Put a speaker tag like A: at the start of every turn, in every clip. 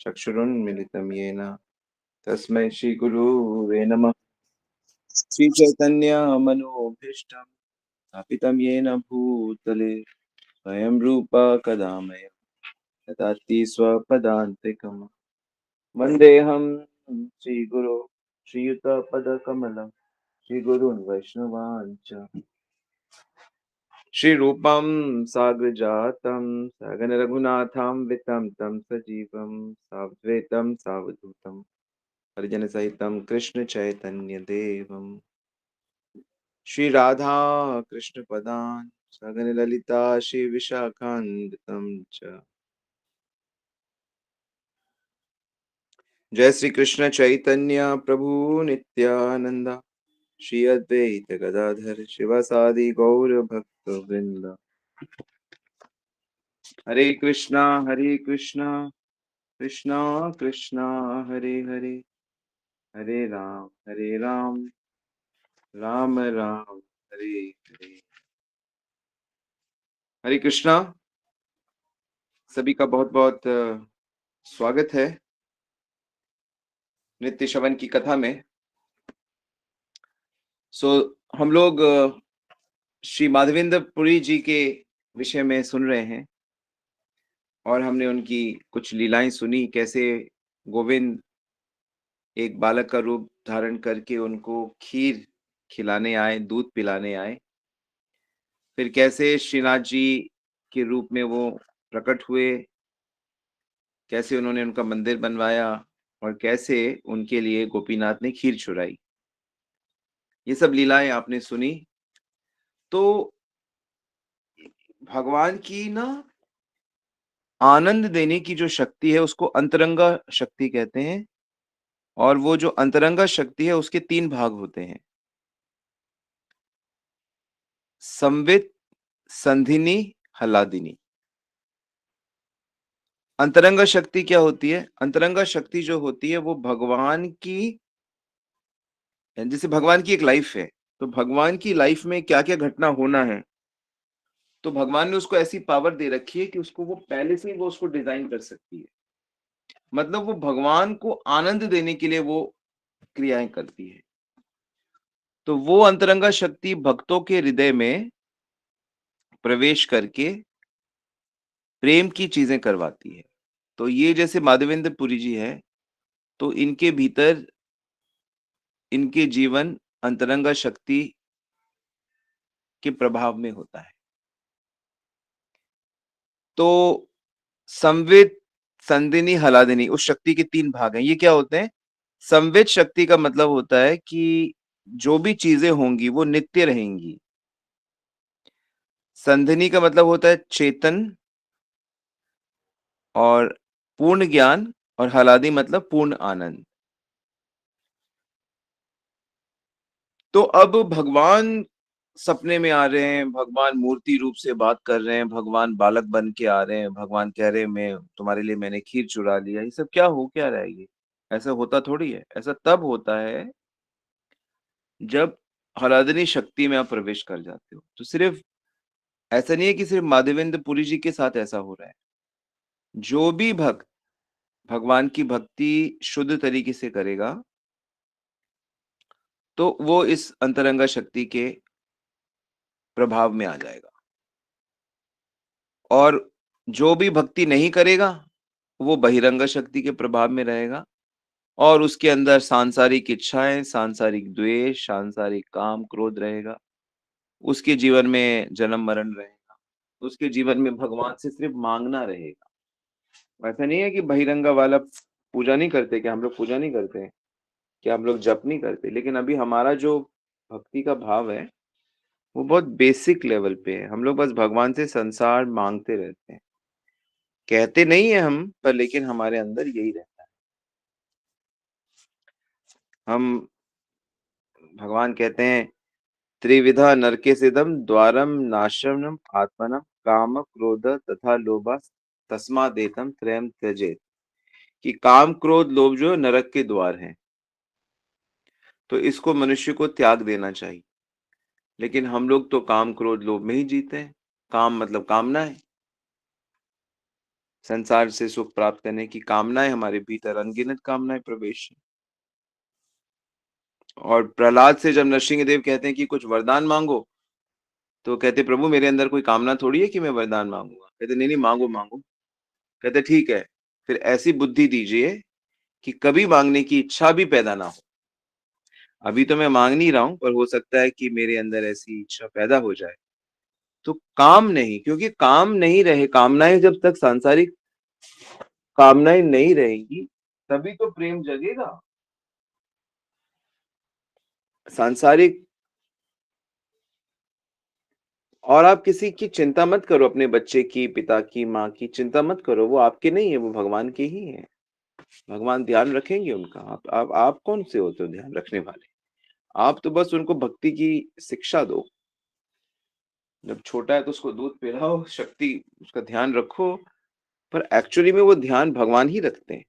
A: चक्षुरुन्मिलितं येन तस्मै श्रीगुरुवे नमः। श्रीचैतन्यमनोभीष्टं स्थापितं येन भूतले स्वयं रूपा कदा मह्यं ददाति स्वपदान्तिकं। वन्देऽहं श्रीगुरो श्रीयुतपदकमलं श्रीगुरून् वैष्णवान् च श्रीरूपं साग्रजातं सगनरघुनाथं वितं तं सजीवं साद्वैतं सावधूतं हरिजन सहितं कृष्ण चैतन्य देवम श्री राधा कृष्ण पदान सगन ललिता श्री विशाखान्वितं च। जय श्री कृष्ण चैतन्य प्रभु नित्यानंद श्री अद्वैत गदाधर शिवासादि गौर भक्त वृंद। हरे कृष्णा कृष्णा कृष्णा हरे हरे, हरे राम राम राम हरे हरे। हरे कृष्णा। सभी का बहुत बहुत स्वागत है नित्य श्रवण की कथा में। हम लोग श्री माधवेंद्र पुरी जी के विषय में सुन रहे हैं और हमने उनकी कुछ लीलाएं सुनी, कैसे गोविंद एक बालक का रूप धारण करके उनको खीर खिलाने आए, दूध पिलाने आए। फिर कैसे श्रीनाथ जी के रूप में वो प्रकट हुए, कैसे उन्होंने उनका मंदिर बनवाया और कैसे उनके लिए गोपीनाथ ने खीर चुराई। ये सब लीलाएं आपने सुनी। तो भगवान की ना आनंद देने की जो शक्ति है उसको अंतरंगा शक्ति कहते हैं, और वो जो अंतरंगा शक्ति है उसके 3 भाग होते हैं, संवित, संधिनी, हलादिनी। अंतरंगा शक्ति क्या होती है? अंतरंगा शक्ति जो होती है वो भगवान की, जैसे भगवान की एक लाइफ है, तो भगवान की लाइफ में क्या-क्या घटना होना है, तो भगवान ने उसको ऐसी पावर दे रखी है कि उसको वो पहले से ही वो उसको डिजाइन कर सकती है। मतलब वो भगवान को आनंद देने के लिए वो क्रियाएं करती है। तो वो अंतरंगा शक्ति भक्तों के हृदय में प्रवेश करके प्रेम की चीजें करवाती है। तो ये जैसे माधवेंद्र पुरी जी है, तो इनके भीतर इनके जीवन अंतरंगा शक्ति के प्रभाव में होता है। तो संवित, संधिनी, हलादिनी उस शक्ति के 3 भाग हैं। ये क्या होते हैं? संवित शक्ति का मतलब होता है कि जो भी चीजें होंगी वो नित्य रहेंगी। संधिनी का मतलब होता है चेतन और पूर्ण ज्ञान, और हलादी मतलब पूर्ण आनंद। तो अब भगवान सपने में आ रहे हैं, भगवान मूर्ति रूप से बात कर रहे हैं, भगवान बालक बन के आ रहे हैं, भगवान कह रहे हैं मैं तुम्हारे लिए मैंने खीर चुरा लिया। ये सब क्या हो क्या रहा है? ये ऐसा होता थोड़ी है। ऐसा तब होता है जब हलादनी शक्ति में आप प्रवेश कर जाते हो। तो सिर्फ ऐसा नहीं है कि सिर्फ माधवेंद्र पुरी जी के साथ ऐसा हो रहा है। जो भी भक्त भगवान की भक्ति शुद्ध तरीके से करेगा, तो वो इस अंतरंगा शक्ति के प्रभाव में आ जाएगा। और जो भी भक्ति नहीं करेगा, वो बहिरंग शक्ति के प्रभाव में रहेगा, और उसके अंदर सांसारिक इच्छाएं, सांसारिक द्वेष, सांसारिक काम, क्रोध रहेगा। उसके जीवन में जन्म मरण रहेगा। उसके जीवन में भगवान से सिर्फ मांगना रहेगा। ऐसा नहीं है कि बहिरंगा वाला पूजा नहीं करते, क्या हम लोग पूजा नहीं करते हैं, क्या हम लोग जप नहीं करते, लेकिन अभी हमारा जो भक्ति का भाव है वो बहुत बेसिक लेवल पे है। हम लोग बस भगवान से संसार मांगते रहते हैं, कहते नहीं है हम पर, लेकिन हमारे अंदर यही रहता है। हम भगवान कहते हैं त्रिविधा नरके सिदम द्वारम नाशनम आत्मनम काम क्रोध तथा लोभा तस्मादेतम त्रयम त्यजेत। कि काम क्रोध लोभ जो नरक के द्वार हैं, तो इसको मनुष्य को त्याग देना चाहिए। लेकिन हम लोग तो काम क्रोध लोभ में ही जीते हैं। काम मतलब कामना है। संसार से सुख प्राप्त करने की कामनाएँ हमारे भीतर अनगिनत कामनाएँ प्रवेश हैं। और प्रहलाद से जब नरसिंहदेव कहते हैं कि कुछ वरदान माँगो, तो कहते प्रभु मेरे अंदर कोई कामना थोड़ी है कि मैं वरदान माँगूँगा। कहते नहीं, नहीं माँगो, माँगो। कहते ठीक है, फिर ऐसी बुद्धि दीजिए कि कभी माँगने की इच्छा भी पैदा ना हो। अभी तो मैं माँग नहीं रहा हूँ, पर हो सकता है कि मेरे अंदर ऐसी इच्छा पैदा हो जाए। तो काम नहीं, क्योंकि काम नहीं रहे, कामनाएँ जब तक सांसारिक कामनाएँ नहीं रहेंगी, तभी तो प्रेम जगेगा। सांसारिक और आप किसी की चिंता मत करो, अपने बच्चे की, पिता की, माँ की चिंता मत करो, वो आपके नहीं है, वो भगवान के ही हैं। भगवान ध्यान रखेंगे उनका। आप कौन से होते हो ध्यान रखने वाले? आप तो बस उनको भक्ति की शिक्षा दो। जब छोटा है तो उसको दूध पिलाओ, शक्ति उसका ध्यान रखो, पर एक्चुअली में वो ध्यान भगवान ही रखते हैं।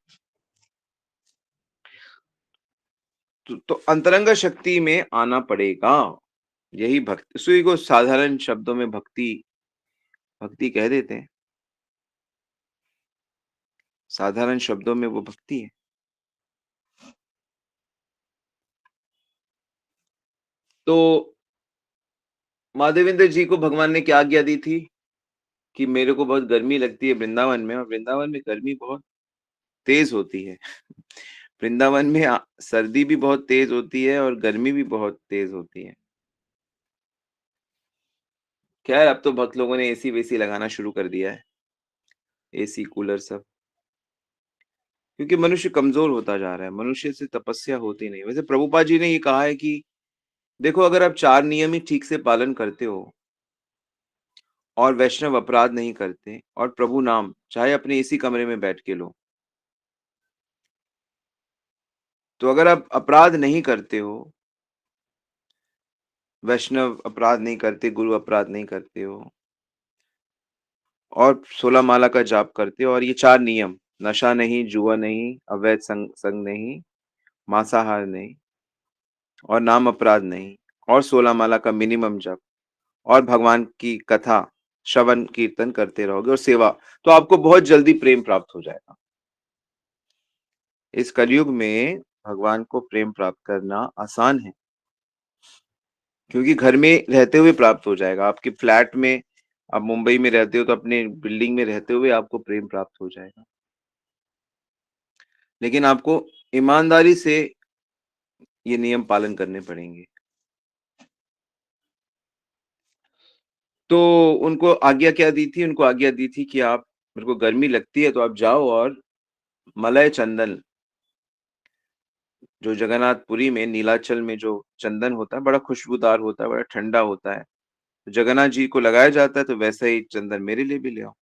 A: तो अंतरंग शक्ति में आना पड़ेगा। यही भक्ति, उसी को साधारण शब्दों में भक्ति भक्ति कह देते हैं। साधारण शब्दों में वो भक्ति है। तो माधवेंद्र जी को भगवान ने क्या आज्ञा दी थी कि मेरे को बहुत गर्मी लगती है वृंदावन में, और वृंदावन में गर्मी बहुत तेज होती है। वृंदावन में सर्दी भी बहुत तेज होती है और गर्मी भी बहुत तेज होती है। खैर अब तो बहुत लोगों ने एसी वेसी लगाना शुरू कर दिया है, एसी कूलर सब, क्योंकि मनुष्य कमजोर होता जा रहा है, मनुष्य से तपस्या होती नहीं। वैसे प्रभुपाद जी ने ये कहा है कि देखो, अगर आप 4 नियम ही ठीक से पालन करते हो और वैष्णव अपराध नहीं करते और प्रभु नाम चाहे अपने इसी कमरे में बैठ के लो, तो अगर आप अपराध नहीं करते हो, वैष्णव अपराध नहीं करते, गुरु अपराध नहीं करते हो और 16 माला का जाप करते हो और ये 4 नियम, नशा नहीं, जुआ नहीं, अवैध संग नहीं, मांसाहार नहीं और नाम अपराध नहीं और 16 माला का मिनिमम जप और भगवान की कथा श्रवण कीर्तन करते रहोगे और सेवा, तो आपको बहुत जल्दी प्रेम प्राप्त हो जाएगा। इस कलयुग में भगवान को प्रेम प्राप्त करना आसान है, क्योंकि घर में रहते हुए प्राप्त हो जाएगा। आपके फ्लैट में, आप मुंबई में रहते हो तो अपने बिल्डिंग में रहते हुए आपको प्रेम प्राप्त हो जाएगा। लेकिन आपको ईमानदारी से ये नियम पालन करने पड़ेंगे। तो उनको आज्ञा क्या दी थी? उनको आज्ञा दी थी कि आप, मेरे को गर्मी लगती है तो आप जाओ और मलय चंदन, जो जगन्नाथपुरी में नीलाचल में जो चंदन होता है, बड़ा खुशबूदार होता है, बड़ा ठंडा होता है, तो जगन्नाथ जी को लगाया जाता है, तो वैसा ही चंदन मेरे लिए भी ले आओ।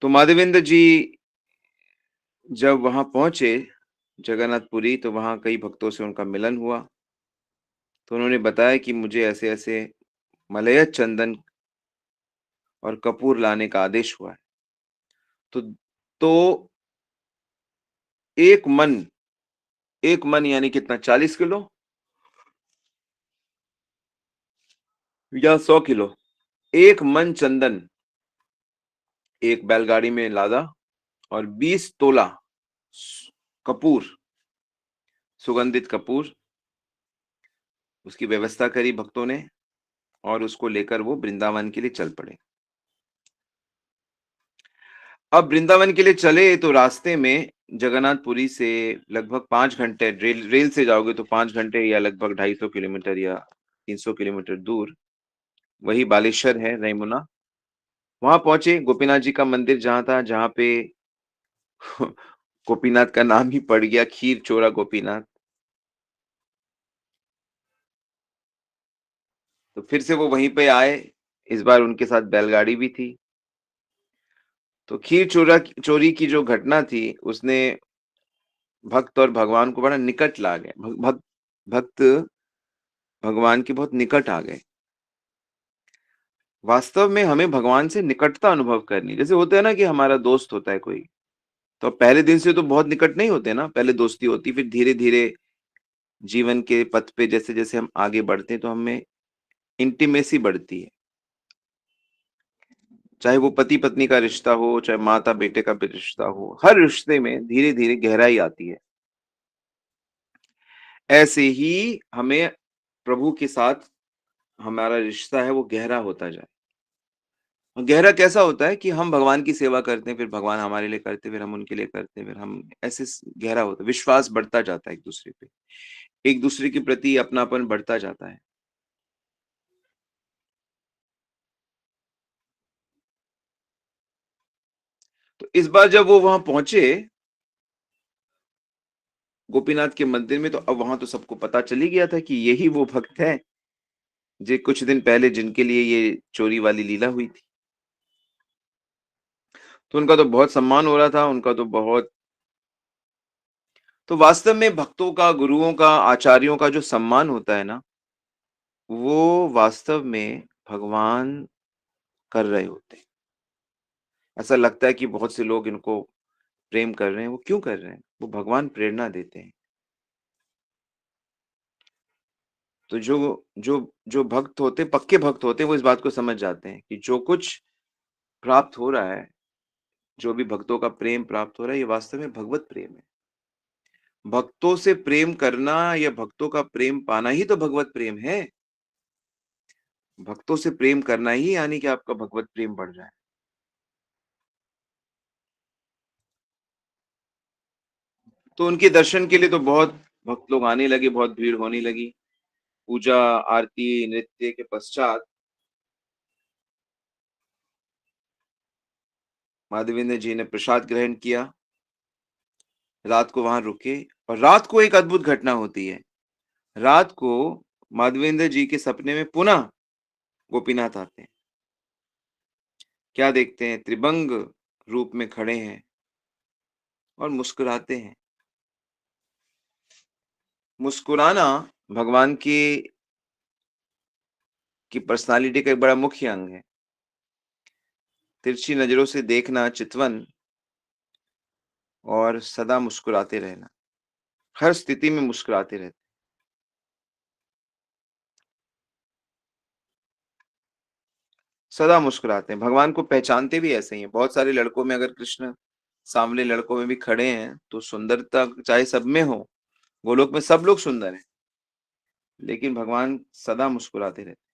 A: तो माधवेंद्र जी जब वहां पहुंचे जगन्नाथपुरी, तो वहां कई भक्तों से उनका मिलन हुआ। तो उन्होंने बताया कि मुझे ऐसे ऐसे मलयत चंदन और कपूर लाने का आदेश हुआ है। तो तो एक मन, एक मन यानी कितना, 40 किलो या 100 किलो, एक मन चंदन एक बैलगाड़ी में लादा और 20 तोला कपूर, सुगंधित कपूर, उसकी व्यवस्था करी भक्तों ने और उसको लेकर वो वृंदावन के लिए चल पड़े। अब वृंदावन के लिए चले तो रास्ते में जगन्नाथपुरी से लगभग 5 घंटे, रेल से जाओगे तो 5 घंटे या लगभग 250 किलोमीटर या 300 किलोमीटर दूर वही बालेश्वर है, रैमुना। वहां पहुंचे, गोपीनाथ जी का मंदिर जहां था, जहां पे गोपीनाथ का नाम ही पड़ गया, खीर चोरा गोपीनाथ। तो फिर से वो वहीं पे आए, इस बार उनके साथ बैलगाड़ी भी थी। तो खीर चोरा चोरी की जो घटना थी, उसने भक्त और भगवान को बड़ा निकट ला गए। भक्त भगवान के बहुत निकट आ गए। वास्तव में हमें भगवान से निकटता अनुभव करनी, जैसे होता है ना कि हमारा दोस्त होता है कोई, तो पहले दिन से तो बहुत निकट नहीं होते ना, पहले दोस्ती होती, फिर धीरे धीरे जीवन के पथ पे जैसे जैसे हम आगे बढ़ते हैं तो हमें इंटीमेसी बढ़ती है। चाहे वो पति-पत्नी का रिश्ता हो, चाहे माता-बेटे का भी रिश्ता हो, हर रिश्ते में धीरे-धीरे गहराई आती है। ऐसे ही हमें प्रभु के साथ हमारा रिश्ता है वो गहरा होता जाए। और गहरा कैसा होता है कि हम भगवान की सेवा करते हैं, फिर भगवान हमारे लिए करते हैं, फिर हम उनके लिए करते हैं, फिर हम ऐसे गहरा होता है, विश्वास बढ़ता जाता है एक दूसरे पे, एक दूसरे के प्रति अपनापन बढ़ता जाता है। तो इस बार जब वो वहां पहुंचे गोपीनाथ के मंदिर में, तो अब वहां तो सबको पता चल ही गया था कि यही वो भक्त है जो कुछ दिन पहले जिनके लिए ये चोरी वाली लीला हुई थी। तो उनका तो बहुत सम्मान हो रहा था, उनका तो बहुत। तो वास्तव में भक्तों का, गुरुओं का, आचार्यों का जो सम्मान होता है ना, वो वास्तव में भगवान कर रहे होते हैं। ऐसा लगता है कि बहुत से लोग इनको प्रेम कर रहे हैं, वो क्यों कर रहे हैं? वो भगवान प्रेरणा देते हैं। तो जो जो जो भक्त होते हैं, पक्के भक्त होते हैं, वो इस बात को समझ जाते हैं कि जो कुछ प्राप्त हो रहा है, जो भी भक्तों का प्रेम प्राप्त हो रहा है, ये वास्तव में भगवत प्रेम है। भक्तों से प्रेम करना या भक्तों का प्रेम पाना ही तो भगवत प्रेम है। भक्तों से प्रेम करना ही यानी कि आपका भगवत प्रेम बढ़ रहा है। तो उनके दर्शन के लिए तो बहुत भक्त लोग आने लगे, बहुत भीड़ होने लगी। पूजा, आरती, नृत्य के पश्चात माधवेंद्र जी ने प्रसाद ग्रहण किया, रात को वहां रुके। और रात को एक अद्भुत घटना होती है। रात को माधवेंद्र जी के सपने में पुनः गोपीनाथ आते हैं। क्या देखते हैं? त्रिभंग रूप में खड़े हैं और मुस्कुराते हैं। मुस्कुराना भगवान की पर्सनालिटी का एक बड़ा मुख्य अंग है। तिरछी नजरों से देखना, चितवन, और सदा मुस्कुराते रहना, हर स्थिति में मुस्कुराते रहते। सदा मुस्कुराते हैं, भगवान को पहचानते भी ऐसे ही हैं। बहुत सारे लड़कों में अगर कृष्ण सांवले लड़कों में भी खड़े हैं, तो सुंदरता चाहे सब में हो, गोलोक में सब लोग सुंदर हैं, लेकिन भगवान सदा मुस्कुराते रहते।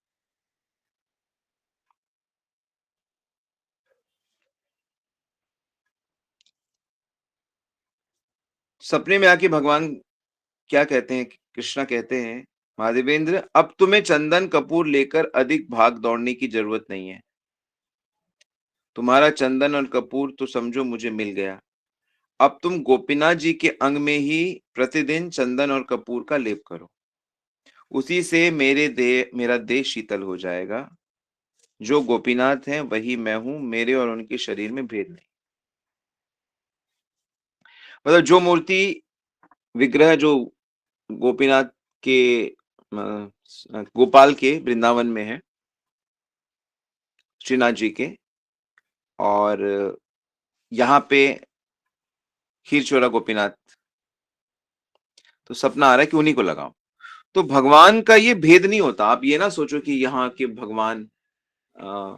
A: सपने में आके भगवान क्या कहते हैं? कृष्णा कहते हैं, महादेवेंद्र, अब तुम्हें चंदन कपूर लेकर अधिक भाग दौड़ने की जरूरत नहीं है। तुम्हारा चंदन और कपूर तो समझो मुझे मिल गया। अब तुम गोपीनाथ जी के अंग में ही प्रतिदिन चंदन और कपूर का लेप करो। उसी से मेरा देह शीतल हो जाएगा। जो गोपीनाथ हैं वही मैं हूँ, मेरे और उनके शरीर में भेद नहीं। मतलब जो मूर्ति, विग्रह जो गोपीनाथ के गोपाल के वृंदावन में है, श्रीनाथ जी के, और यहाँ पे खीर चोरा गोपीनाथ, तो सपना आ रहा है कि उन्हीं को लगाओ। तो भगवान का ये भेद नहीं होता। आप ये ना सोचो कि यहाँ के भगवान अ,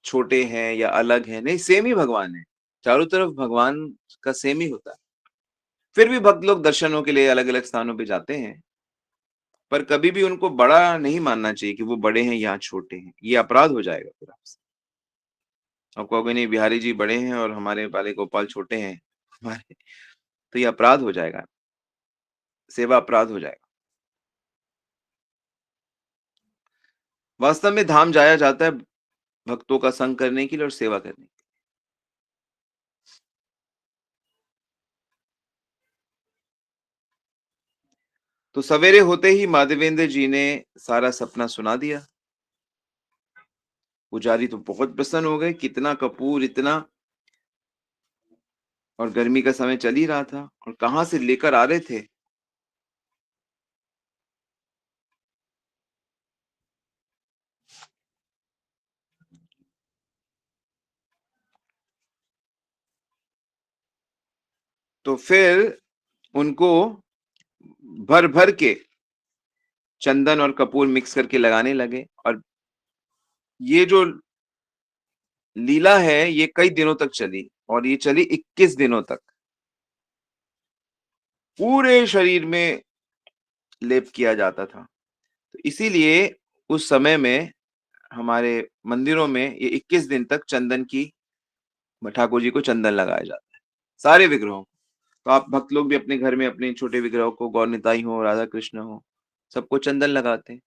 A: छोटे हैं या अलग हैं, नहीं, सेम ही भगवान है। चारों तरफ भगवान का सेम ही होता है। फिर भी भक्त लोग दर्शनों के लिए अलग-अलग स्थानों पे जाते हैं, पर कभी भी उनको बड़ा नहीं मानना चाहिए कि वो बड़े हैं या छोटे हैं। ये अपराध हो जाएगा फिर आपसे। आप कहोगे नहीं, बिहारी जी बड़े हैं और हमारे वाले गोपाल छोटे हैं, हमारे, तो ये अपराध हो जाएगा, सेवा अपराध हो जाएगा। वास्तव में धाम जाया जाता है भक्तों का संग करने के लिए और सेवा करने के लिए। तो सवेरे होते ही माधवेंद्र जी ने सारा सपना सुना दिया। पुजारी तो बहुत प्रसन्न हो गए, कितना कपूर, इतना, और गर्मी का समय चल ही रहा था, और कहाँ से लेकर आ रहे थे। तो फिर उनको भर भर के चंदन और कपूर मिक्स करके लगाने लगे। और ये जो लीला है ये कई दिनों तक चली और ये चली 21 दिनों तक। पूरे शरीर में लेप किया जाता था। तो इसीलिए उस समय में हमारे मंदिरों में ये 21 दिन तक चंदन की ठाकुर जी को चंदन लगाया जाता है, सारे विग्रहों को। तो आप भक्त लोग भी अपने घर में अपने छोटे विग्रहों को गौर निताई हो, राधा कृष्ण हो, सबको चंदन लगाते हैं।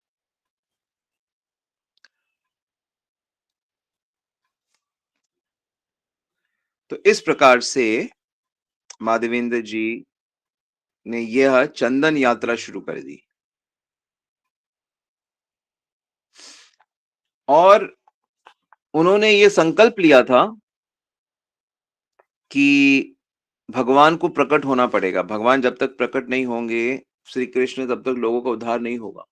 A: तो इस प्रकार से माधवेंद्र जी ने यह चंदन यात्रा शुरू कर दी और उन्होंने ये संकल्प लिया था कि भगवान को प्रकट होना पड़ेगा। भगवान जब तक प्रकट नहीं होंगे, श्री कृष्ण तब तक लोगों का उद्धार नहीं होगा।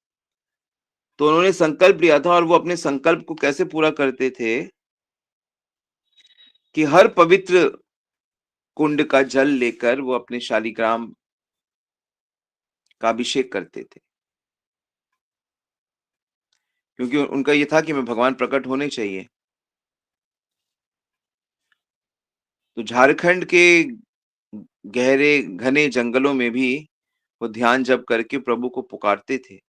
A: तो उन्होंने संकल्प लिया था और वो अपने संकल्प को कैसे पूरा करते थे कि हर पवित्र कुंड का जल लेकर वो अपने शालिग्राम का अभिषेक करते थे। क्योंकि उनका ये था कि मैं भगवान प्रकट होने चाहिए। तो झारखंड के गहरे घने जंगलों में भी वो ध्यान जप करके प्रभु को पुकारते थे।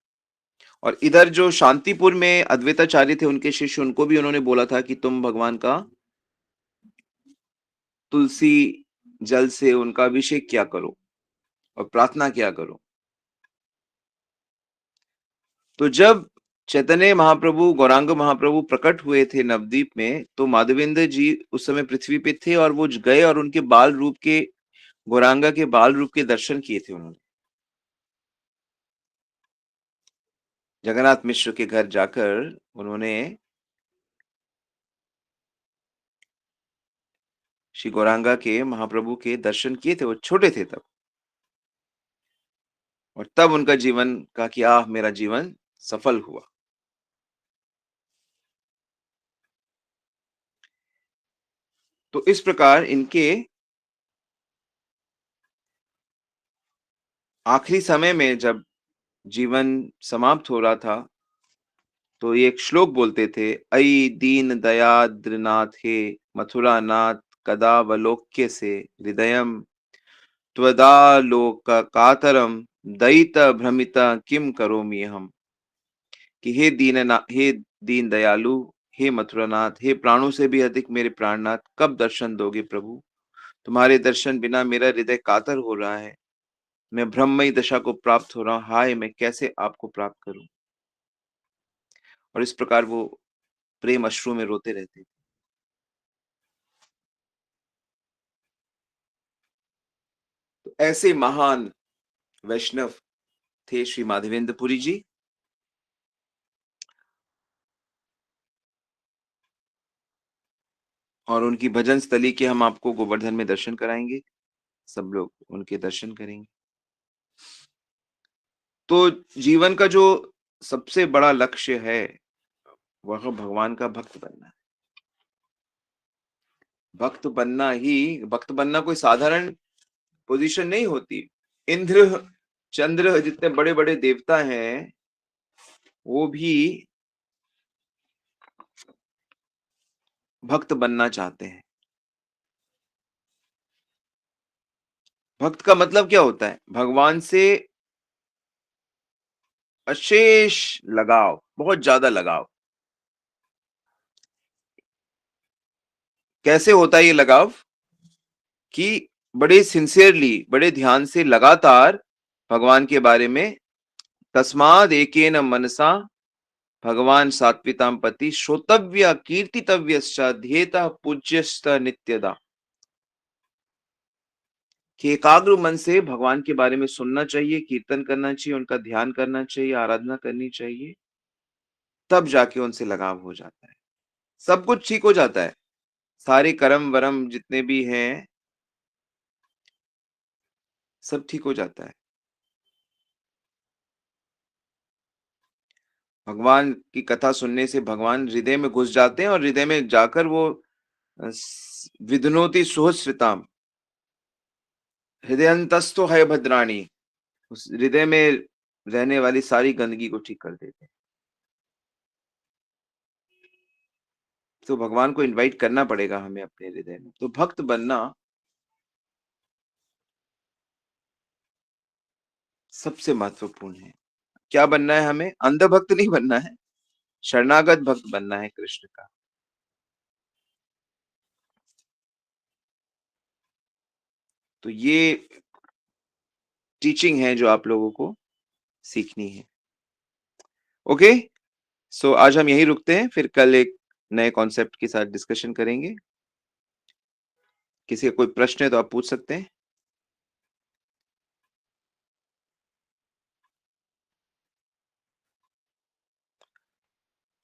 A: और इधर जो शांतिपुर में अद्वैताचार्य थे उनके शिष्य, उनको भी उन्होंने बोला था कि तुम भगवान का तुलसी जल से उनका अभिषेक किया करो और प्रार्थना किया करो। तो जब चैतन्य महाप्रभु, गौरांग महाप्रभु प्रकट हुए थे नवद्वीप में, तो माधवेंद्र जी उस समय पृथ्वी पे थे और वो गए और उनके बाल रूप के, गौरांगा के बाल रूप के दर्शन किए थे उन्होंने। जगन्नाथ मिश्र के घर जाकर उन्होंने श्री गौरांगा के महाप्रभु के दर्शन किए थे। वो छोटे थे तब, और तब उनका जीवन का कि आह मेरा जीवन सफल हुआ। तो इस प्रकार इनके आखिरी समय में जब जीवन समाप्त हो रहा था, तो ये एक श्लोक बोलते थे, अई दीन दयाद्रनाथ हे मथुरा नाथ कदावलोक्य से हृदयम त्वदालोक कातरम दयित भ्रमित किम करोमि हम। कि हे दीन दयालु, हे मथुरानाथ, हे प्राणों से भी अधिक मेरे प्राणनाथ, कब दर्शन दोगे प्रभु? तुम्हारे दर्शन बिना मेरा हृदय कातर हो रहा है। मैं ब्रह्ममयी दशा को प्राप्त हो रहा हूँ, हाय मैं कैसे आपको प्राप्त करूं? और इस प्रकार वो प्रेम अश्रु में रोते रहते थे। तो ऐसे महान वैष्णव थे श्री माधवेंद्र पुरी जी। और उनकी भजन स्थली के हम आपको गोवर्धन में दर्शन कराएंगे, सब लोग उनके दर्शन करेंगे। तो जीवन का जो सबसे बड़ा लक्ष्य है वह भगवान का भक्त बनना है। भक्त बनना कोई साधारण पोजीशन नहीं होती। इंद्र, चंद्र जितने बड़े बड़े देवता हैं, वो भी भक्त बनना चाहते हैं। भक्त का मतलब क्या होता है? भगवान से अशेष लगाव, बहुत ज्यादा लगाव। कैसे होता है ये लगाव? कि बड़े सिंसियरली, बड़े ध्यान से लगातार भगवान के बारे में, तस्माद एकेन मनसा भगवान सात्विताम पति श्रोतव्य कीर्तितव्यश्च ध्येता पूज्यश्च नित्यदा। कि एकाग्र मन से भगवान के बारे में सुनना चाहिए, कीर्तन करना चाहिए, उनका ध्यान करना चाहिए, आराधना करनी चाहिए, तब जाके उनसे लगाव हो जाता है। सब कुछ ठीक हो जाता है। सारे कर्म वरम जितने भी हैं, सब ठीक हो जाता है। भगवान की कथा सुनने से भगवान हृदय में घुस जाते हैं और हृदय में जाकर वो विधनोति सुहस्रिताम, हृदयंतस्थो है भद्राणी, उस हृदय में रहने वाली सारी गंदगी को ठीक कर देते हैं। तो भगवान को इनवाइट करना पड़ेगा हमें अपने हृदय में। तो भक्त बनना सबसे महत्वपूर्ण है। क्या बनना है हमें? अंध भक्त नहीं बनना है, शरणागत भक्त बनना है कृष्ण का। तो ये टीचिंग है जो आप लोगों को सीखनी है। ओके, सो आज हम यहीं रुकते हैं, फिर कल एक नए कॉन्सेप्ट के साथ डिस्कशन करेंगे। किसी का कोई प्रश्न है तो आप पूछ सकते हैं।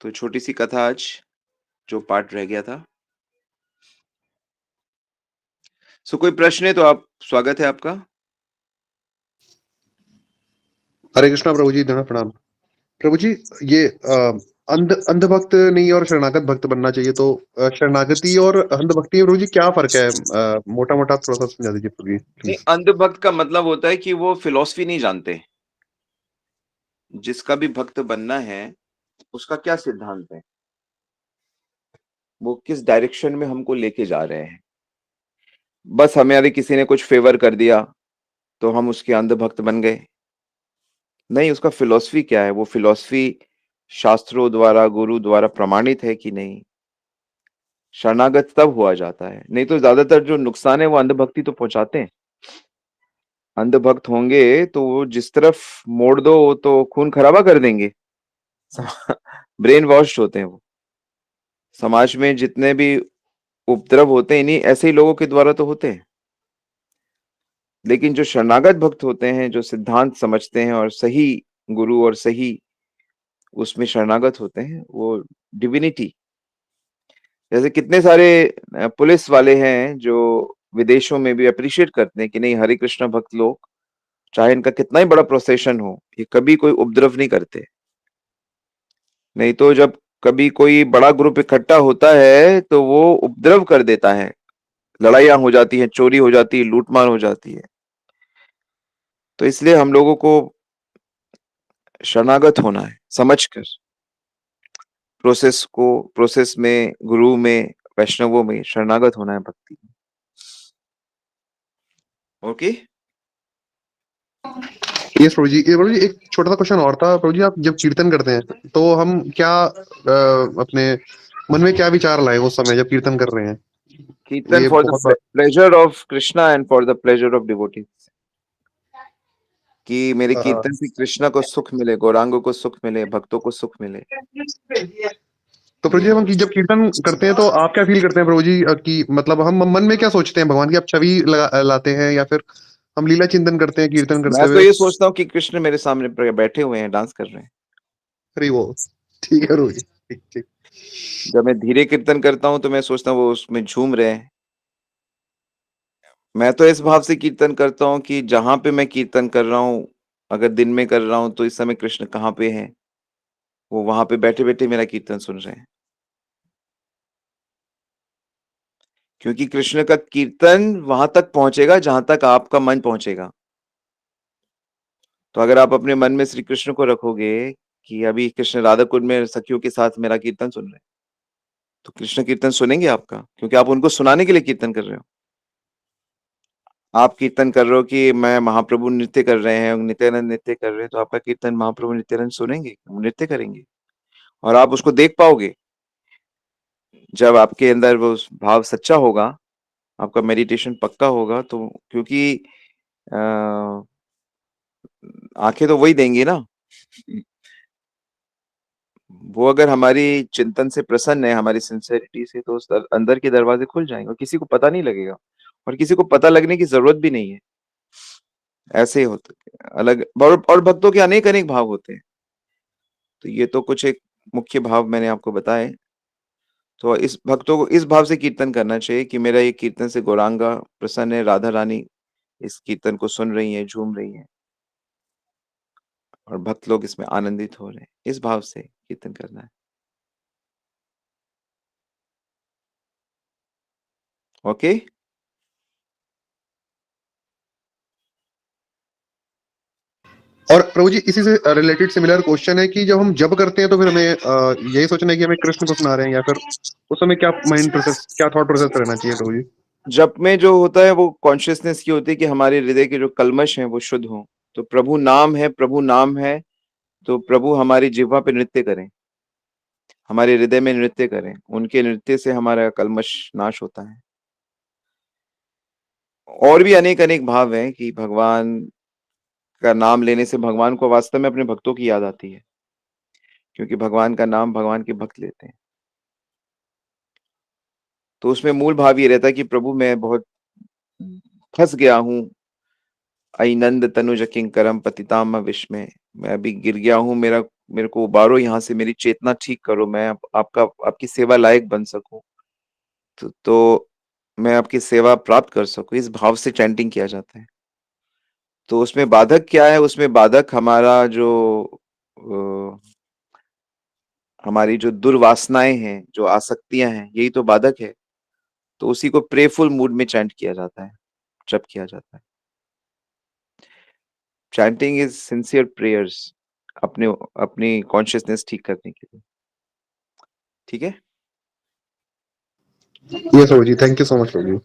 A: तो छोटी सी कथा आज जो पार्ट रह गया था। सो कोई प्रश्न है तो आप, स्वागत है आपका।
B: हरे कृष्णा प्रभु जी, धन्यवाद, प्रणाम प्रभु जी। ये अंध भक्त नहीं और शरणागत भक्त बनना चाहिए, तो शरणागति और अंध भक्ति में प्रभु जी क्या फर्क है? मोटा मोटा थोड़ा सा समझा दीजिए प्रभु जी,
A: नहीं,
B: प्लीज।
A: अंध भक्त का मतलब होता है कि वो फिलॉसफी नहीं जानते। जिसका भी भक्त बनना है उसका क्या सिद्धांत है, वो किस डायरेक्शन में हमको लेके जा रहे हैं। बस हमारे किसी ने कुछ फेवर कर दिया तो हम उसके अंध भक्त बन गए। नहीं, उसका फिलॉसफी क्या है, वो फिलॉसफी शास्त्रों द्वारा, गुरु द्वारा प्रमाणित है कि नहीं। शरणागत तब हुआ जाता है, नहीं तो ज्यादातर जो नुकसान है वो अंधभक्ति तो पहुंचाते हैं। अंधभक्त होंगे तो वो जिस तरफ मोड़ दो वो तो खून खराबा कर देंगे। ब्रेन वॉश होते हैं वो। समाज में जितने भी उपद्रव होते हैं इन्हीं ऐसे ही लोगों के द्वारा तो होते हैं। लेकिन जो शरणागत भक्त होते हैं, जो सिद्धांत समझते हैं और सही गुरु और सही उसमें शरणागत होते हैं, वो डिविनिटी। जैसे कितने सारे पुलिस वाले हैं जो विदेशों में भी अप्रिशिएट करते हैं कि नहीं, हरे कृष्ण भक्त लोग चाहे इनका कितना ही बड़ा प्रोसेशन हो, ये कभी कोई उपद्रव नहीं करते। नहीं तो जब कभी कोई बड़ा ग्रुप इकट्ठा होता है तो वो उपद्रव कर देता है, लड़ाइयां हो जाती हैं, चोरी हो जाती है, लूटमार हो जाती है। तो इसलिए हम लोगों को शरणागत होना है, समझकर प्रोसेस में, गुरु में, वैष्णवों में शरणागत होना है भक्ति में। ओके।
B: यस प्रभु जी। ये प्रभु जी, एक छोटा सा क्वेश्चन और था प्रभु जी। आप जब कीर्तन करते हैं तो हम क्या अपने मन में क्या विचार लाए उस समय जब कीर्तन कर रहे हैं?
A: कीर्तन
B: ये
A: फॉर द
B: बहुत
A: pleasure of Krishna and for the pleasure of devotees. कि मेरे कीर्तन से कृष्णा को सुख मिले, गौरांगों को सुख मिले, भक्तों को सुख मिले।
B: तो प्रभु जी, हम जब कीर्तन करते हैं तो आप क्या फील करते हैं प्रभु जी? कि मतलब हम मन में क्या सोचते हैं? भगवान की आप छवि लाते हैं या फिर हम लीला चिंतन करते हैं कीर्तन करते
A: मैं तो
B: हुए?
A: ये सोचता हूँ कि कृष्ण मेरे सामने बैठे हुए हैं, डांस कर रहे हैं।
B: अरे वो ठीक है प्रभु जी, ठीक ठीक।
A: जब मैं धीरे कीर्तन करता हूँ तो मैं सोचता हूँ वो उसमें झूम रहे हैं। मैं तो इस भाव से कीर्तन करता हूँ कि जहां पे मैं कीर्तन कर रहा हूँ, अगर दिन में कर रहा हूँ तो इस समय कृष्ण कहाँ पे हैं, वो वहां पे बैठे बैठे मेरा कीर्तन सुन रहे हैं। क्योंकि कृष्ण का कीर्तन वहां तक पहुंचेगा जहां तक आपका मन पहुंचेगा। तो अगर आप अपने मन में श्री कृष्ण को रखोगे कि अभी कृष्ण राधा कुंड में सखियों के साथ मेरा कीर्तन सुन रहे हैं, तो कृष्ण कीर्तन सुनेंगे आपका, क्योंकि आप उनको सुनाने के लिए कीर्तन कर रहे हो। आप कीर्तन कर रहे हो कि मैं महाप्रभु नृत्य कर रहे हैं, नित्यानंद नृत्य कर रहे हैं, तो आपका कीर्तन महाप्रभु नित्यानंद सुनेंगे, नृत्य करेंगे। और आप उसको देख पाओगे जब आपके अंदर वो भाव सच्चा होगा, आपका मेडिटेशन पक्का होगा। तो क्योंकि आंखें तो वही देंगी ना। वो अगर हमारी चिंतन से प्रसन्न है, हमारी सिंसेरिटी से, तो उस अंदर के दरवाजे खुल जाएंगे और किसी को पता नहीं लगेगा। और किसी को पता लगने की जरूरत भी नहीं है। ऐसे ही होते अलग, और भक्तों के अनेक अनेक भाव होते हैं। तो ये तो कुछ एक मुख्य भाव मैंने आपको बताए। तो इस भक्तों को इस भाव से कीर्तन करना चाहिए कि मेरा ये कीर्तन से गौरांगा प्रसन्न है, राधा रानी इस कीर्तन को सुन रही हैं, झूम रही हैं, और भक्त लोग इसमें आनंदित हो रहे हैं। इस भाव से कीर्तन करना है। ओके।
B: और प्रभु जी इसी से रिलेटेड सिमिलर क्वेश्चन है कि जब हम जब करते हैं तो फिर हमें यही सोचना है कि हमें कृष्ण को सुना रहे हैं, या फिर उस समय क्या माइंड प्रोसेस, क्या थॉट प्रोसेस रहना चाहिए प्रभु जी?
A: जप में जो होता है वो कॉन्शियसनेस की होती है कि हमारे हृदय के जो कल्मश हैं वो शुद्ध हों। तो प्रभु नाम है, प्रभु नाम है, तो प्रभु हमारी जिह्वा पे नृत्य करें, हमारे हृदय में नृत्य करें। उनके नृत्य से हमारा कल्मश नाश होता है। और भी अनेक-अनेक भाव हैं कि भगवान का नाम लेने से भगवान को वास्तव में अपने भक्तों की याद आती है, क्योंकि भगवान का नाम भगवान के भक्त लेते हैं। तो उसमें मूल भाव ये रहता है कि प्रभु मैं बहुत फँस गया हूँ, अई नंद तनुज किंकरम पतिताम विस्मय। मैं अभी गिर गया हूँ, मेरे को उबारो यहाँ से, मेरी चेतना ठीक करो, मैं आपका आपकी सेवा लायक बन सकूँ। तो मैं आपकी सेवा प्राप्त कर सकूँ, इस भाव से चैंटिंग किया जाता है। तो उसमें बाधक क्या है? उसमें बाधक हमारा जो अ, हमारी जो दुर्वासनाएँ हैं, जो आसक्तियाँ हैं, यही तो बाधक है। तो उसी को प्रेफुल मूड में चैंट किया जाता है, जप किया जाता है। चैंटिंग इज़ सिंसियर प्रेयर्स, अपने अपनी कॉन्शियसनेस ठीक करने के लिए। ठीक है?
B: Yes Prabhu ji, thank you so much Prabhu ji.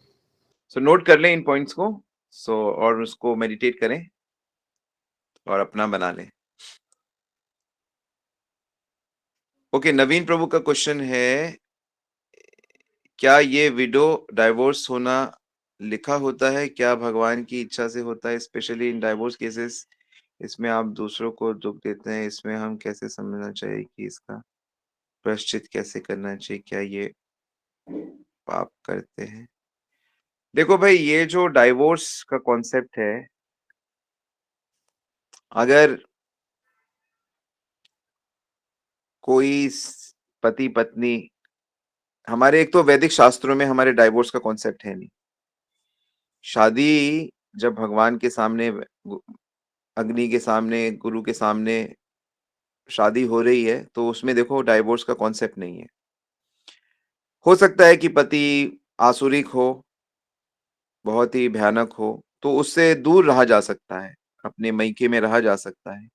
A: So note कर लें इन पॉइंट्स को, और उसको मेडिटेट करें और अपना बना लें। ओके, नवीन प्रभु का क्वेश्चन है, क्या ये विडो डाइवोर्स होना लिखा होता है? क्या भगवान की इच्छा से होता है? स्पेशली इन डाइवोर्स केसेस, इसमें आप दूसरों को दुःख देते हैं, इसमें हम कैसे समझना चाहिए कि इसका प्रायश्चित कैसे करना चाहिए? क्या ये पाप करते हैं? देखो भाई, ये जो डाइवोर्स का कॉन्सेप्ट है, अगर कोई पति पत्नी, हमारे एक तो वैदिक शास्त्रों में हमारे डाइवोर्स का कॉन्सेप्ट है नहीं। शादी जब भगवान के सामने, अग्नि के सामने, गुरु के सामने शादी हो रही है, तो उसमें देखो डाइवोर्स का कॉन्सेप्ट नहीं है। हो सकता है कि पति आसुरिक हो, बहुत ही भयानक हो, तो उससे दूर रहा जा सकता है, अपने मायके में रहा जा सकता है,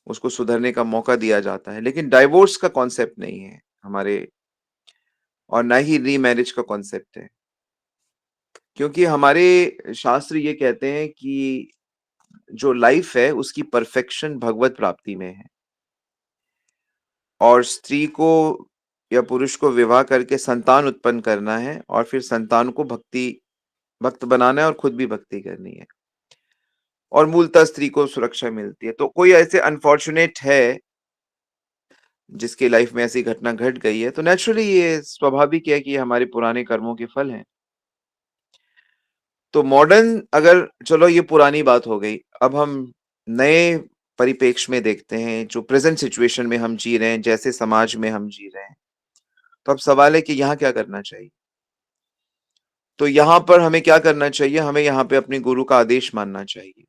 A: उसको सुधरने का मौका दिया जाता है, लेकिन डाइवोर्स का कॉन्सेप्ट नहीं है हमारे, और ना ही रीमैरिज का कॉन्सेप्ट है। क्योंकि हमारे शास्त्र ये कहते हैं कि जो लाइफ है उसकी परफेक्शन भगवत प्राप्ति में है, और स्त्री को या पुरुष को विवाह करके संतान उत्पन्न करना है, और फिर संतान को भक्त बनाना है, और खुद भी भक्ति करनी है, और मूलतः स्त्री को सुरक्षा मिलती है। तो कोई ऐसे अनफॉर्चुनेट है जिसकी लाइफ में ऐसी घटना घट गई है, तो नेचुरली ये स्वाभाविक है कि ये हमारे पुराने कर्मों के फल हैं। तो मॉडर्न, अगर चलो ये पुरानी बात हो गई, अब हम नए परिप्रेक्ष्य में देखते हैं, जो प्रेजेंट सिचुएशन में हम जी रहे हैं, जैसे समाज में हम जी रहे हैं। तो अब सवाल है कि यहाँ क्या करना चाहिए? तो यहाँ पर हमें क्या करना चाहिए? हमें यहाँ पे अपने गुरु का आदेश मानना चाहिए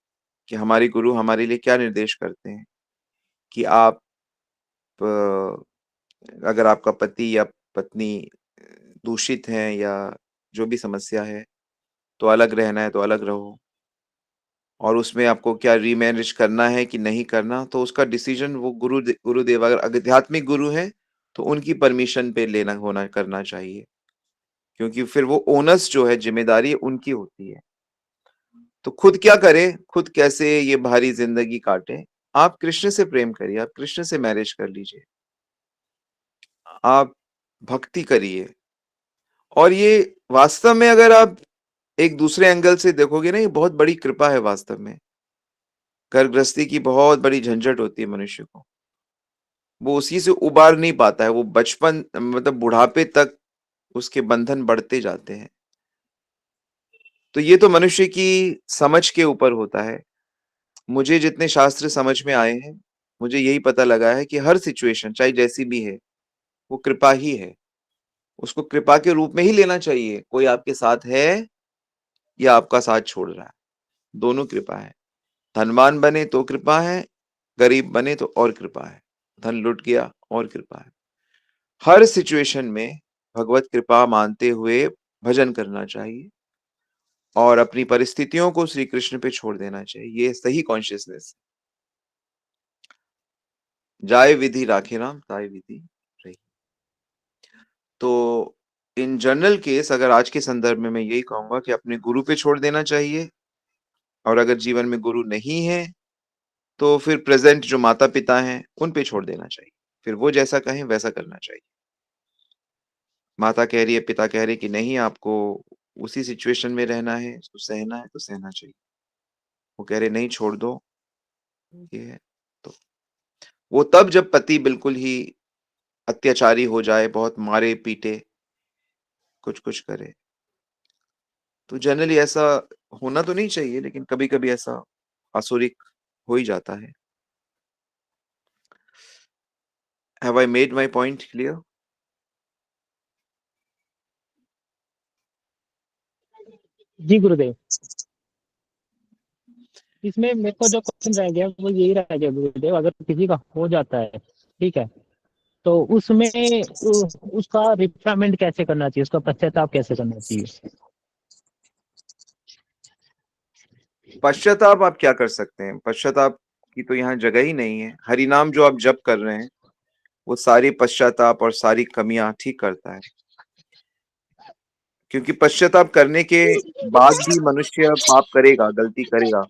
A: कि हमारे गुरु हमारे लिए क्या निर्देश करते हैं, कि आप अगर आपका पति या पत्नी दूषित हैं, या जो भी समस्या है, तो अलग रहना है तो अलग रहो, और उसमें आपको क्या रीमैरिज करना है कि नहीं करना, तो उसका डिसीजन वो गुरुदेव, अगर आध्यात्मिक गुरु हैं तो उनकी परमिशन पे लेना होना करना चाहिए, क्योंकि फिर वो ओनस जो है, जिम्मेदारी उनकी होती है। तो खुद क्या करें, खुद कैसे ये भारी जिंदगी काटें? आप कृष्ण से प्रेम करिए, आप कृष्ण से मैरिज कर लीजिए, आप भक्ति करिए। और ये वास्तव में अगर आप एक दूसरे एंगल से देखोगे ना, ये बहुत बड़ी कृपा है वास्तव में। घर गृहस्थी की बहुत बड़ी झंझट होती है मनुष्य को, वो उसी से उबार नहीं पाता है, वो बचपन मतलब बुढ़ापे तक उसके बंधन बढ़ते जाते हैं। तो ये तो मनुष्य की समझ के ऊपर होता है। मुझे जितने शास्त्र समझ में आए हैं, मुझे यही पता लगा है कि हर सिचुएशन चाहे जैसी भी है, वो कृपा ही है। उसको कृपा के रूप में ही लेना चाहिए। कोई आपके साथ है या आपका साथ छोड़ रहा है, दोनों कृपा है। धनवान बने तो कृपा है, गरीब बने तो और कृपा है। धन लुट गया और कृपा है। हर सिचुएशन में भगवत कृपा मानते हुए भजन करना चाहिए, और अपनी परिस्थितियों को श्री कृष्ण पे छोड़ देना चाहिए। ये सही कॉन्शियसनेस है। जाय विधि राखे राम ताय विधि रही। तो इन जनरल केस अगर आज के संदर्भ में मैं यही कहूंगा कि अपने गुरु पे छोड़ देना चाहिए, और अगर जीवन में गुरु नहीं है तो फिर प्रेजेंट जो माता पिता हैं उन पे छोड़ देना चाहिए, फिर वो जैसा कहें वैसा करना चाहिए। माता कह रही है, पिता कह रहे कि नहीं आपको उसी सिचुएशन में रहना है, उसको सहना है तो सहना चाहिए। वो कह रहे नहीं छोड़ दो, ये है। तो वो तब जब पति बिल्कुल ही अत्याचारी हो जाए, बहुत मारे पीटे, कुछ करे। तो जनरली ऐसा होना तो नहीं चाहिए, लेकिन कभी-कभी ऐसा आसुरिक हो ही जाता है। Have I made my point clear?
C: जी गुरुदेव, इसमें मेरे को जो क्वेश्चन रह गया वो यही रह गया गुरुदेव, अगर किसी का हो जाता है, ठीक है, तो उसमें उसका रिपेयरमेंट कैसे करना चाहिए, उसका पश्चाताप कैसे करना चाहिए?
A: पश्चाताप आप क्या कर सकते हैं? पश्चाताप की तो यहाँ जगह ही नहीं है। हरिनाम जो आप जप कर रहे हैं, वो सारी पश्चाताप और सारी कमियां ठीक करता है। क्योंकि पश्चाताप करने के बाद भी मनुष्य पाप करेगा, गलती करेगा,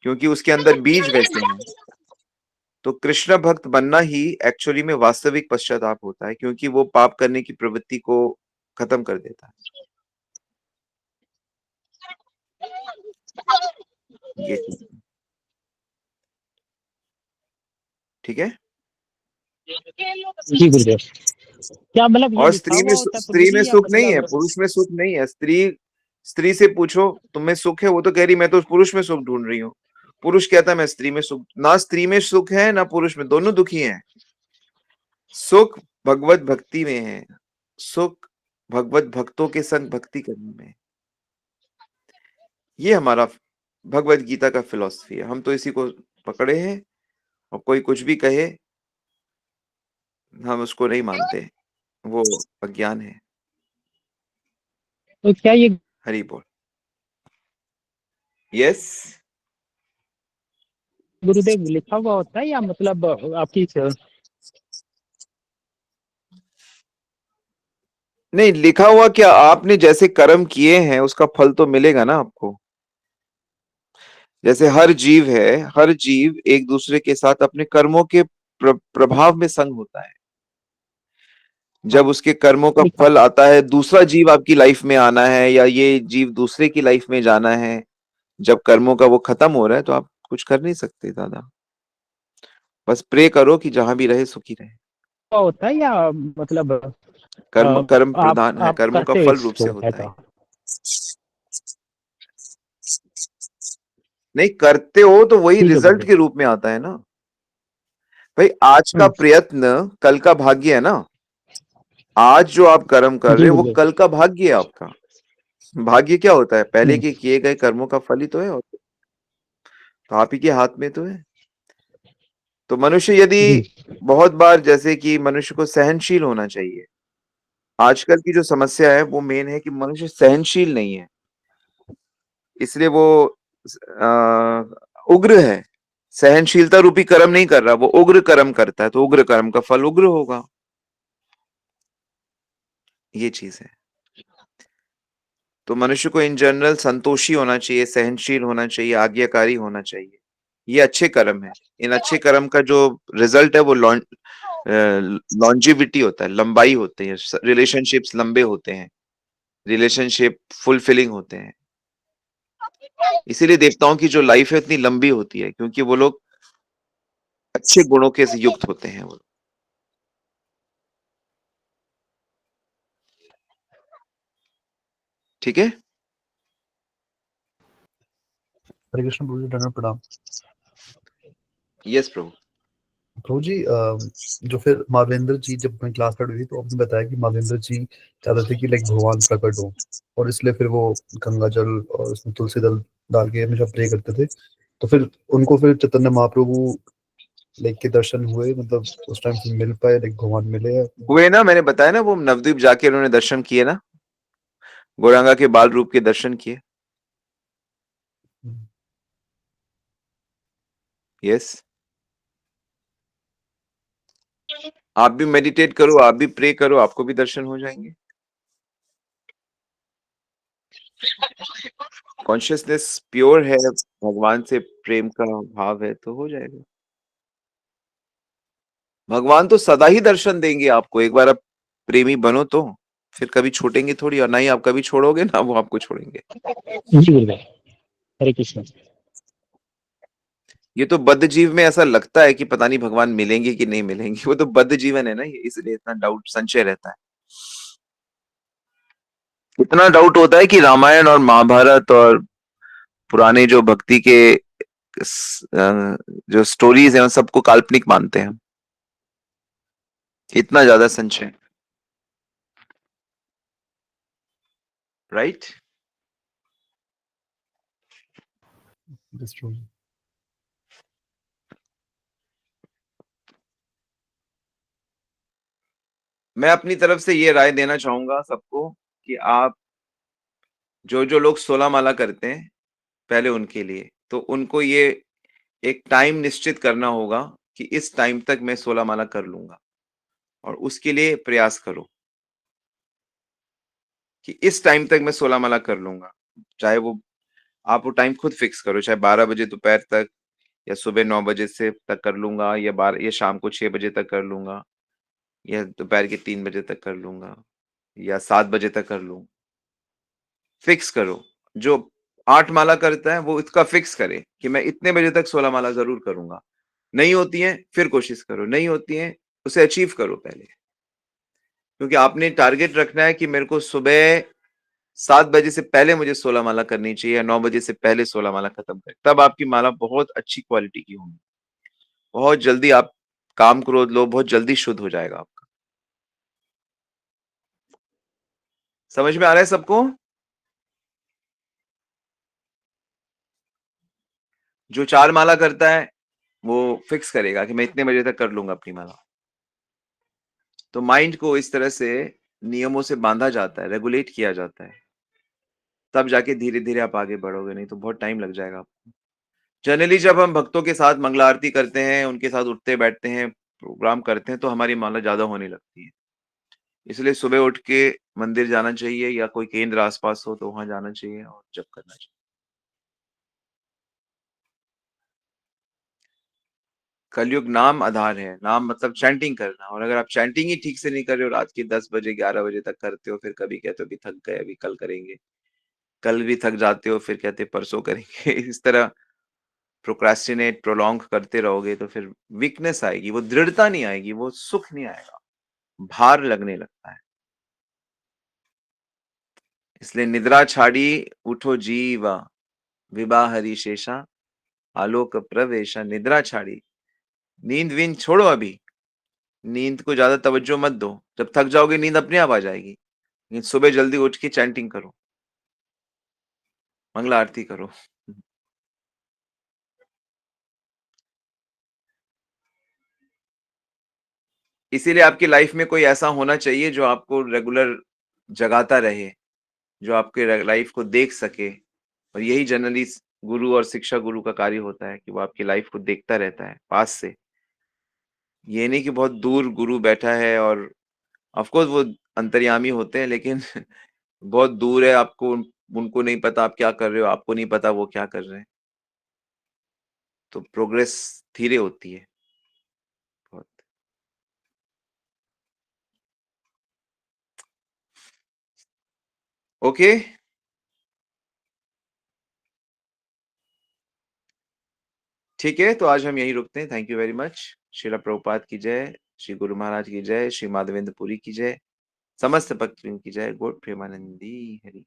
A: क्योंकि उसके अंदर बीज वैसे हैं। तो कृष्ण भक्त बनना ही एक्चुअली में वास्तविक पश्चाताप होता है, क्योंकि वो पाप करने की प्रवृत्ति को खत्म कर देता है। ये चीज, ठीक है।
C: जी गुरुदेव, क्या मतलब ये
A: और
C: लिखा हुआ होता है प्रभु
A: स्त्री में
C: जी, या
A: सुख नहीं है,
C: मतलब?
A: पुरुष में सुख नहीं है। स्त्री से पूछो तुम्हें सुख है, वो तो कह रही मैं तो पुरुष में सुख ढूंढ रही हूँ। पुरुष कहता है मैं स्त्री में सुख, ना स्त्री में सुख है ना पुरुष में, दोनों दुखी हैं। सुख भगवत भक्ति में है, सुख भगवत भक्तों के संग भक्ति करने में है। ये हमारा भगवत गीता का फिलॉसफी है, हम तो इसी को पकड़े हैं, और कोई कुछ भी कहे हम उसको नहीं मानते, वो अज्ञान है।
C: तो क्या ये
A: हरि बोल। यस।
C: गुरुदेव लिखा हुआ होता है, या मतलब आपकी
A: नहीं लिखा हुआ क्या, आपने जैसे कर्म किए हैं उसका फल तो मिलेगा ना आपको। जैसे हर जीव है, हर जीव एक दूसरे के साथ अपने कर्मों के प्रभाव में संग होता है। जब उसके कर्मों का
C: लिखा?
A: फल आता है, दूसरा जीव आपकी लाइफ में आना है या ये जीव दूसरे की लाइफ में जाना है, जब कर्मों का वो खत्म हो रहा है तो आप कुछ कर नहीं सकते दादा। बस प्रे करो कि जहां भी रहे सुखी रहे।
C: हुआ होता है, या मतलब
A: कर्म प्रधान है,
C: आप
A: कर्मों का
C: करते हो
A: फल रूप से
C: इसको
A: होता है।
C: ऐसा?
A: नहीं करते हो तो वही
C: ठीक है
A: रिजल्ट
C: गुरुदेव।
A: के रूप में आता है ना भाई। आज का प्रयत्न कल का भाग्य है ना। आज जो आप कर्म कर
C: जी
A: रहे हो वो
C: गुरुदेव।
A: कल का भाग्य है आपका। भाग्य क्या होता है? पहले
C: हम्म,
A: के किए गए कर्मों का फल ही तो है, और तो आप ही के हाथ में तो है। तो मनुष्य यदि
C: जी
A: बहुत बार, जैसे कि मनुष्य को सहनशील होना चाहिए। आजकल की जो समस्या है वो मेन है कि मनुष्य सहनशील नहीं है, इसलिए वो उग्र है। सहनशीलता रूपी कर्म नहीं कर रहा, वो उग्र कर्म करता है, तो उग्र कर्म का फल उग्र होगा। ये चीज है। तो मनुष्य को इन जनरल संतोषी होना चाहिए, सहनशील होना चाहिए, आज्ञाकारी होना चाहिए। ये अच्छे कर्म है। इन अच्छे कर्म का जो रिजल्ट है वो लॉन्जिविटी होता है, लंबाई होती है, रिलेशनशिप्स लंबे होते हैं, रिलेशनशिप फुलफिलिंग होते हैं। इसीलिए देवताओं की जो लाइफ है इतनी लंबी होती है, क्योंकि वो लोग अच्छे गुणों के से युक्त होते हैं वो। ठीक है।
B: हरे कृष्ण प्रभु जी, दंडवत प्रणाम।
A: यस प्रभु।
B: प्रभु जी, जो फिर माधवेंद्र जी, जब मैं क्लास स्टार्ट हुई थी तो आपने बताया कि माधवेंद्र जी चाहते थे कि लाइक भगवान प्रकट हो, और इसलिए फिर वो गंगा जल और उसमें तुलसी दल डाल के हमेशा प्रे करते थे। तो फिर उनको फिर चैतन्य महाप्रभु लाइक के दर्शन हुए, मतलब उस टाइम फिर मिल पाए, लाइक भगवान मिले आपको?
A: हुए ना, मैंने बताया ना, वो नवद्वीप जाके उन्होंने दर्शन किए ना, गौरांगा के बाल रूप के दर्शन किए। यस। आप भी मेडिटेट करो, आप भी प्रे करो, आपको भी दर्शन हो जाएंगे। कॉन्शियसनेस प्योर है, भगवान से प्रेम का भाव है, तो हो जाएगा। भगवान तो सदा ही दर्शन देंगे आपको, एक बार आप प्रेमी बनो तो फिर कभी छोड़ेंगे थोड़ी, और ना ही आप कभी छोड़ोगे ना वो आपको छोड़ेंगे।
C: जी गुरुदेव, हरे कृष्ण।
A: ये तो बद्ध जीव में ऐसा लगता है कि पता नहीं भगवान मिलेंगे कि नहीं मिलेंगे, वो तो बद्ध जीवन है ना ये, इसलिए इतना डाउट संशय रहता है। इतना डाउट होता है कि रामायण और महाभारत और पुराने जो भक्ति के जो स्टोरीज हैं उन सबको काल्पनिक मानते हैं, इतना ज्यादा संशय, राइट?
B: That's true.
A: मैं अपनी तरफ से ये राय देना चाहूंगा सबको कि आप जो जो लोग 16 माला करते हैं पहले उनके लिए, तो उनको ये एक टाइम निश्चित करना होगा कि इस टाइम तक मैं 16 माला कर लूंगा, और उसके लिए प्रयास करो कि इस टाइम तक मैं 16 माला कर लूंगा। चाहे वो आप वो टाइम खुद फिक्स करो, चाहे 12 बजे दोपहर तक, या सुबह 9 बजे से तक कर लूंगा, या 12 या शाम को 6 बजे तक कर लूंगा, या दोपहर के 3 बजे तक कर लूंगा, या 7 बजे तक कर लूं। फिक्स करो। जो 8 माला करता है वो इसका फिक्स करे कि मैं इतने बजे तक 16 माला जरूर करूंगा। नहीं होती है फिर कोशिश करो, नहीं होती है उसे अचीव करो पहले, क्योंकि आपने टारगेट रखना है कि मेरे को सुबह 7 बजे से पहले मुझे 16 माला करनी चाहिए, या 9 बजे से पहले 16 माला खत्म करें, तब आपकी माला बहुत अच्छी क्वालिटी की होगी। बहुत जल्दी आप काम क्रोध लो, बहुत जल्दी शुद्ध हो जाएगा आपका। समझ में आ रहा है सबको? जो 4 माला करता है वो फिक्स करेगा कि मैं इतने बजे तक कर लूंगा अपनी माला। तो माइंड को इस तरह से नियमों से बांधा जाता है, रेगुलेट किया जाता है, तब जाके धीरे धीरे आप आगे बढ़ोगे, नहीं तो बहुत टाइम लग जाएगा आपको। जनरली जब हम भक्तों के साथ मंगला आरती करते हैं, उनके साथ उठते बैठते हैं, प्रोग्राम करते हैं, तो हमारी माला ज्यादा होने लगती है। इसलिए सुबह उठ के मंदिर जाना चाहिए, या कोई केंद्र आसपास हो तो वहां जाना चाहिए और जप करना चाहिए। कलयुग नाम आधार है, नाम मतलब चैंटिंग करना, और अगर आप चैंटिंग ही ठीक से नहीं कर रहे हो, रात के 10 बजे 11 बजे तक करते हो, फिर कभी कहते हो कि थक गए अभी कल करेंगे, कल भी थक जाते हो फिर कहते परसों करेंगे इस तरह प्रोक्रेस्टिनेट प्रोलॉन्ग करते रहोगे तो फिर वीकनेस आएगी, वो दृढ़ता नहीं आएगी, वो सुख नहीं आएगा, भार लगने लगता है। इसलिए निद्रा छाड़ी उठो जीवा, विवाह हरि शेषा, आलोक प्रवेशा। निद्रा छाड़ी, नींद वींद छोड़ो अभी, नींद को ज्यादा तवज्जो मत दो, जब थक जाओगे नींद अपने आप आ जाएगी। लेकिन सुबह जल्दी उठ के चैंटिंग करो, मंगला आरती करो। इसीलिए आपकी लाइफ में कोई ऐसा होना चाहिए जो आपको रेगुलर जगाता रहे, जो आपके लाइफ को देख सके, और यही जनरली गुरु और शिक्षा गुरु का कार्य होता है कि वो आपकी लाइफ को देखता रहता है पास से। ये नहीं कि बहुत दूर गुरु बैठा है, और ऑफ कोर्स वो अंतर्यामी होते हैं, लेकिन बहुत दूर है, आपको उनको नहीं पता आप क्या कर रहे हो, आपको नहीं पता वो क्या कर रहे हैं, तो प्रोग्रेस धीरे होती है बहुत। ओके, ठीक है, तो आज हम यही रुकते हैं। Thank you very much. Srila Prabhupada की जय, श्री गुरु महाराज की जय, श्री माधवेंद्र पुरी की जय, समस्त भक्तों की जय। गौर प्रेमानंदी हरि।